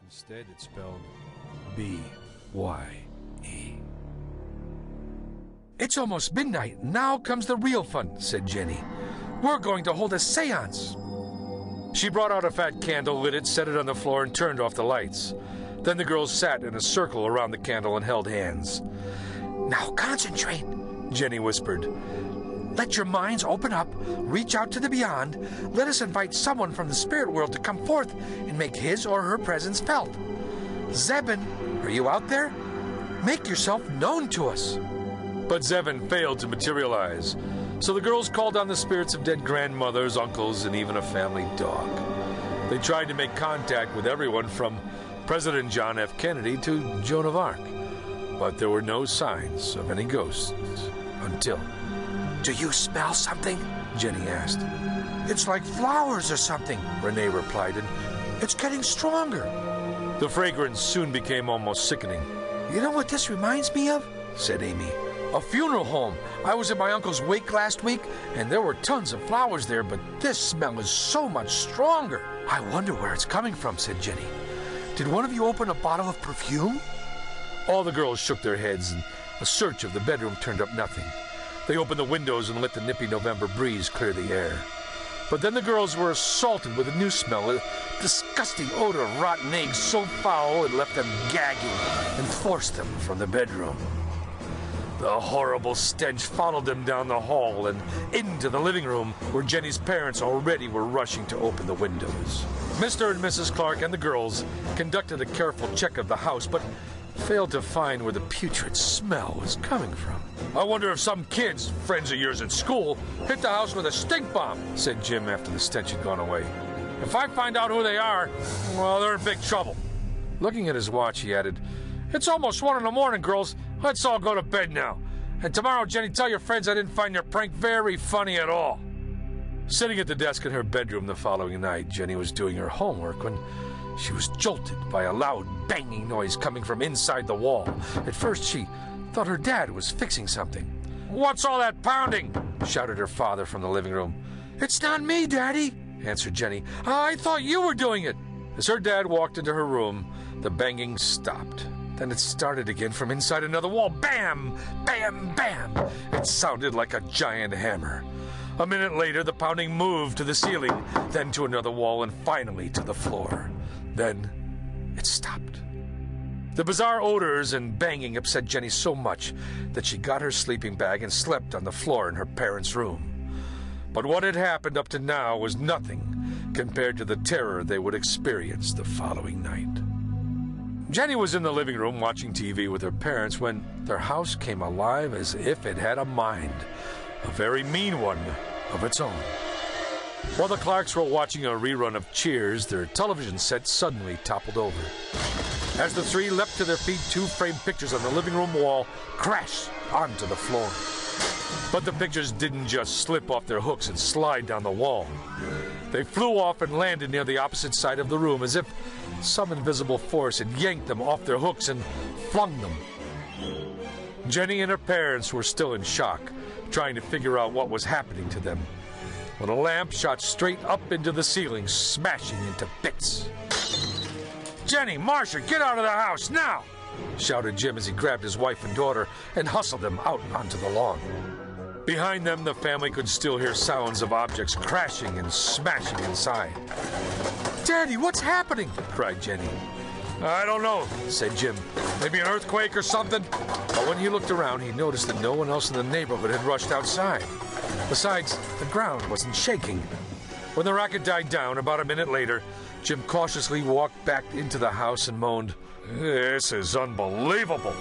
Instead, it spelled B-Y-E. "It's almost midnight. Now comes the real fun," said Jenny. "We're going to hold a séance." She brought out a fat candle, lit it, set it on the floor, and turned off the lights. Then the girls sat in a circle around the candle and held hands. "Now concentrate," Jenny whispered. "Let your minds open up, reach out to the beyond. Let us invite someone from the spirit world to come forth and make his or her presence felt. Zebyn, are you out there? Make yourself known to us." But Zebyn failed to materialize, so the girls called on the spirits of dead grandmothers, uncles, and even a family dog. They tried to make contact with everyone from President John F. Kennedy to Joan of Arc, but there were no signs of any ghosts until... "Do you smell something?" Jenny asked. "It's like flowers or something," Renee replied, "and it's getting stronger." The fragrance soon became almost sickening. "You know what this reminds me of?" said Amy. "A funeral home. I was at my uncle's wake last week, and there were tons of flowers there, but this smell is so much stronger." "I wonder where it's coming from," said Jenny. "Did one of you open a bottle of perfume?" All the girls shook their heads, and a search of the bedroom turned up nothing. They opened the windows and let the nippy November breeze clear the air. But then the girls were assaulted with a new smell, a disgusting odor of rotten eggs so foul it left them gagging and forced them from the bedroom. The horrible stench followed them down the hall and into the living room, where Jenny's parents already were rushing to open the windows. Mr. and Mrs. Clark and the girls conducted a careful check of the house, but failed to find where the putrid smell was coming from. "I wonder if some kids, friends of yours at school, hit the house with a stink bomb," said Jim after the stench had gone away. "If I find out who they are, well, they're in big trouble." Looking at his watch, he added, "It's almost 1 a.m, girls. Let's all go to bed now. And tomorrow, Jenny, tell your friends I didn't find your prank very funny at all." Sitting at the desk in her bedroom the following night, Jenny was doing her homework when she was jolted by a loud banging noise coming from inside the wall. At first, she thought her dad was fixing something. "What's all that pounding?" shouted her father from the living room. "It's not me, Daddy," answered Jenny. "I thought you were doing it." As her dad walked into her room, the banging stopped. Then it started again from inside another wall. Bam! Bam! Bam! It sounded like a giant hammer. A minute later, the pounding moved to the ceiling, then to another wall, and finally to the floor. Then it stopped. The bizarre odors and banging upset Jenny so much that she got her sleeping bag and slept on the floor in her parents' room. But what had happened up to now was nothing compared to the terror they would experience the following night. Jenny was in the living room watching TV with her parents when their house came alive as if it had a mind, a very mean one of its own. While the Clarks were watching a rerun of Cheers, their television set suddenly toppled over. As the three leapt to their feet, 2 framed pictures on the living room wall crashed onto the floor. But the pictures didn't just slip off their hooks and slide down the wall. They flew off and landed near the opposite side of the room, as if some invisible force had yanked them off their hooks and flung them. Jenny and her parents were still in shock, trying to figure out what was happening to them, when a lamp shot straight up into the ceiling, smashing into bits. "Jenny, Marcia, get out of the house, now!" shouted Jim as he grabbed his wife and daughter and hustled them out onto the lawn. Behind them, the family could still hear sounds of objects crashing and smashing inside. "Daddy, what's happening?" cried Jenny. "I don't know," said Jim. "Maybe an earthquake or something?" But when he looked around, he noticed that no one else in the neighborhood had rushed outside. Besides, the ground wasn't shaking. When the racket died down, about a minute later, Jim cautiously walked back into the house and moaned, "This is unbelievable."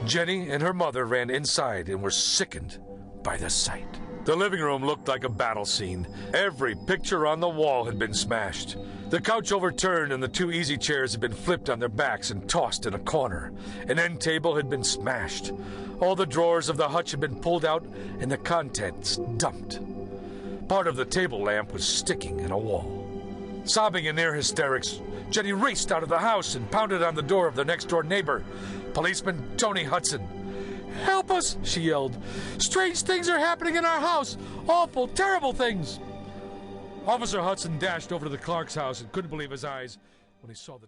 Jenny and her mother ran inside and were sickened by the sight. The living room looked like a battle scene. Every picture on the wall had been smashed. The couch overturned and the 2 easy chairs had been flipped on their backs and tossed in a corner. An end table had been smashed. All the drawers of the hutch had been pulled out and the contents dumped. Part of the table lamp was sticking in a wall. Sobbing in near hysterics, Jenny raced out of the house and pounded on the door of the next-door neighbor, Policeman Tony Hudson. "Help us!" she yelled. "Strange things are happening in our house! Awful, terrible things!" Officer Hudson dashed over to the Clark's house and couldn't believe his eyes when he saw the